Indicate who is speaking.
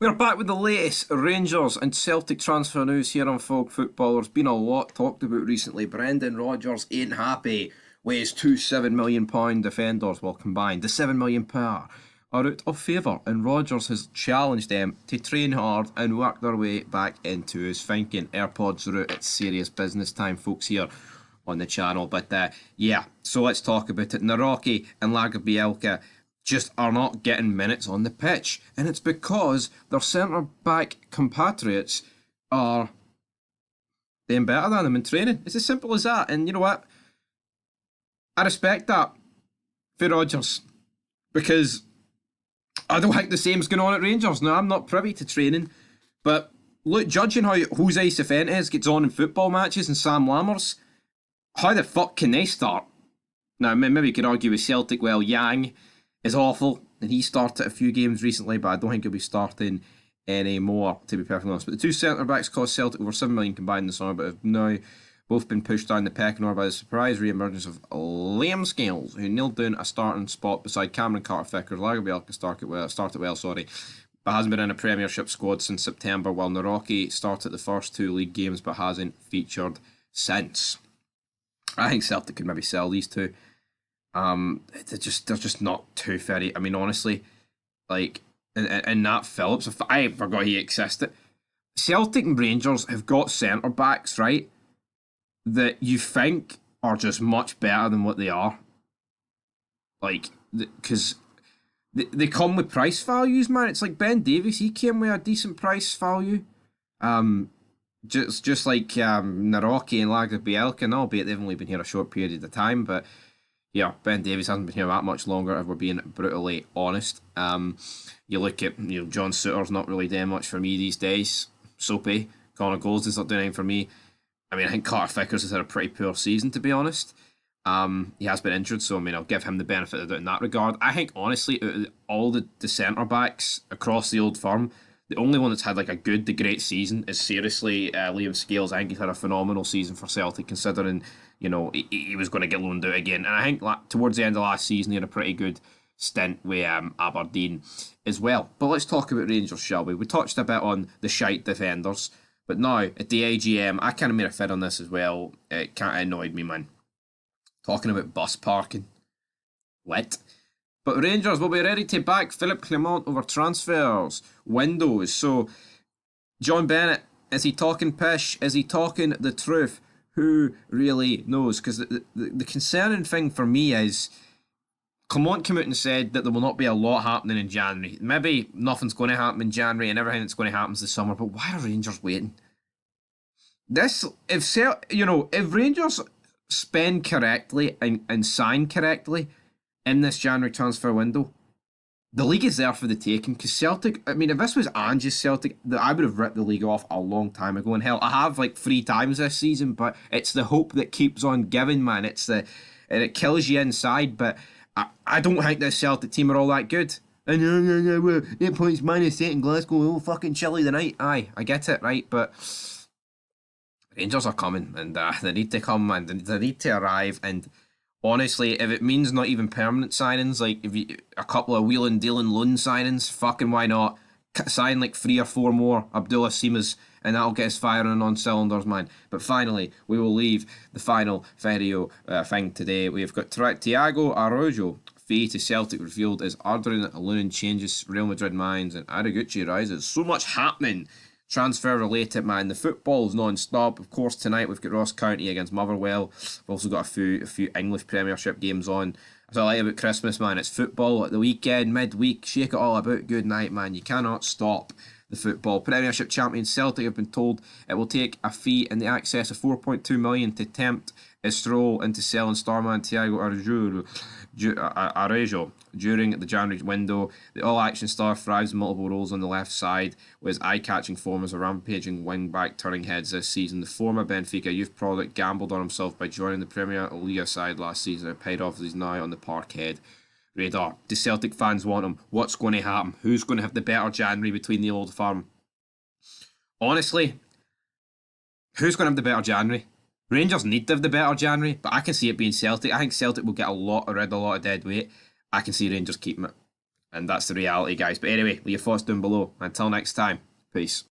Speaker 1: We're back with the latest Rangers and Celtic transfer news here on Fog Football. There's been a lot talked about recently. Brendan Rodgers ain't happy with his two £7 million defenders, well combined. The £7 million are out of favour, and Rodgers has challenged them to train hard and work their way back into his thinking. AirPods are out, it's serious business time, folks, here on the channel. But yeah, so let's talk about it. Naraki and Lagerbielke just are not getting minutes on the pitch, and it's because their centre-back compatriots are doing better than them in training. It's as simple as that, and you know what? I respect that for Rodgers, because I don't think the same's going on at Rangers. Now, I'm not privy to training, but look, judging how Jose Cifuentes gets on in football matches and Sam Lammers, how the fuck can they start? Now, maybe you could argue with Celtic, well, Yang is awful, and he started a few games recently, but I don't think he'll be starting anymore, to be perfectly honest. But the two centre-backs cost Celtic over £7 million combined this summer, but have now both been pushed down the pecking order by the surprise re-emergence of Liam Scales, who nailed down a starting spot beside Cameron Carter-Vickers. Lagerbielke started well, but hasn't been in a Premiership squad since September, while Naraki started the first two league games but hasn't featured since. I think Celtic could maybe sell these two. They're just not too very. I mean, honestly, like, and Nat Phillips, I forgot he existed. Celtic and Rangers have got centre backs, right, that you think are just much better than what they are. Like, because they come with price values, man. It's like Ben Davies, he came with a decent price value. Just like Naraki and Lagerbielke, and albeit they've only been here a short period of time, but yeah, Ben Davies hasn't been here that much longer, if we're being brutally honest. You look at, John Souttar's not really doing much for me these days. Soapy, Connor Goldson's not doing anything for me. I mean, I think Carter Vickers has had a pretty poor season, to be honest. He has been injured, so I mean, I'll give him the benefit of the doubt in that regard. I think, honestly, out of all the centre backs across the old firm, the only one that's had like a good to great season is seriously Liam Scales. I think he's had a phenomenal season for Celtic, considering he was going to get loaned out again. And I think towards the end of last season, he had a pretty good stint with Aberdeen as well. But let's talk about Rangers, shall we? We touched a bit on the shite defenders, but now at the AGM, I kind of made a fit on this as well. It kind of annoyed me, man. Talking about bus parking. Lit. But Rangers will be ready to back Philippe Clement over transfers windows. So, John Bennett, is he talking pish? Is he talking the truth? Who really knows? Because the concerning thing for me is Clement came out and said that there will not be a lot happening in January. Maybe nothing's going to happen in January and everything that's going to happen is this summer. But why are Rangers waiting? If Rangers spend correctly and sign correctly in this January transfer window, the league is there for the taking. Because Celtic, I mean, if this was Ange's Celtic, I would have ripped the league off a long time ago. And hell, I have like 3 times this season, but it's the hope that keeps on giving, man. And it kills you inside. But I don't think this Celtic team are all that good. And we're 8 points minus 8 in Glasgow. Oh, fucking chilly tonight. Aye, I get it, right? But Rangers are coming, and they need to come, and they need to arrive. And honestly, if it means not even permanent signings, like a couple of wheeling dealing loan signings, fucking why not? Sign like 3 or 4 more Abdullah Simas, and that'll get us firing on cylinders, man. But finally, we will leave the final video thing today. We've got Thiago Araujo, fee to Celtic revealed as Adrian Lunin changes Real Madrid minds and Araguchi rises. So much happening transfer related, man. The football's non-stop. Of course, tonight we've got Ross County against Motherwell. We've also got a few English Premiership games on. That's what I like about Christmas, man. It's football at the weekend, midweek. Shake it all about. Good night, man. You cannot stop the football. Premiership champions Celtic have been told it will take a fee in the excess of 4.2 million to tempt a stroll into selling starman Thiago Araujo during the January window. The all-action star thrives in multiple roles on the left side, with his eye-catching form as a rampaging wing-back turning heads this season. The former Benfica youth product gambled on himself by joining the Premier League side last season and paid off as he's now on the Parkhead radar. Do Celtic fans want him? What's going to happen? Who's going to have the better January between the old firm? Honestly, who's going to have the better January? Rangers need to have the better January, but I can see it being Celtic. I think Celtic will get rid of a lot of dead weight. I can see Rangers keeping it. And that's the reality, guys. But anyway, leave your thoughts down below. Until next time, peace.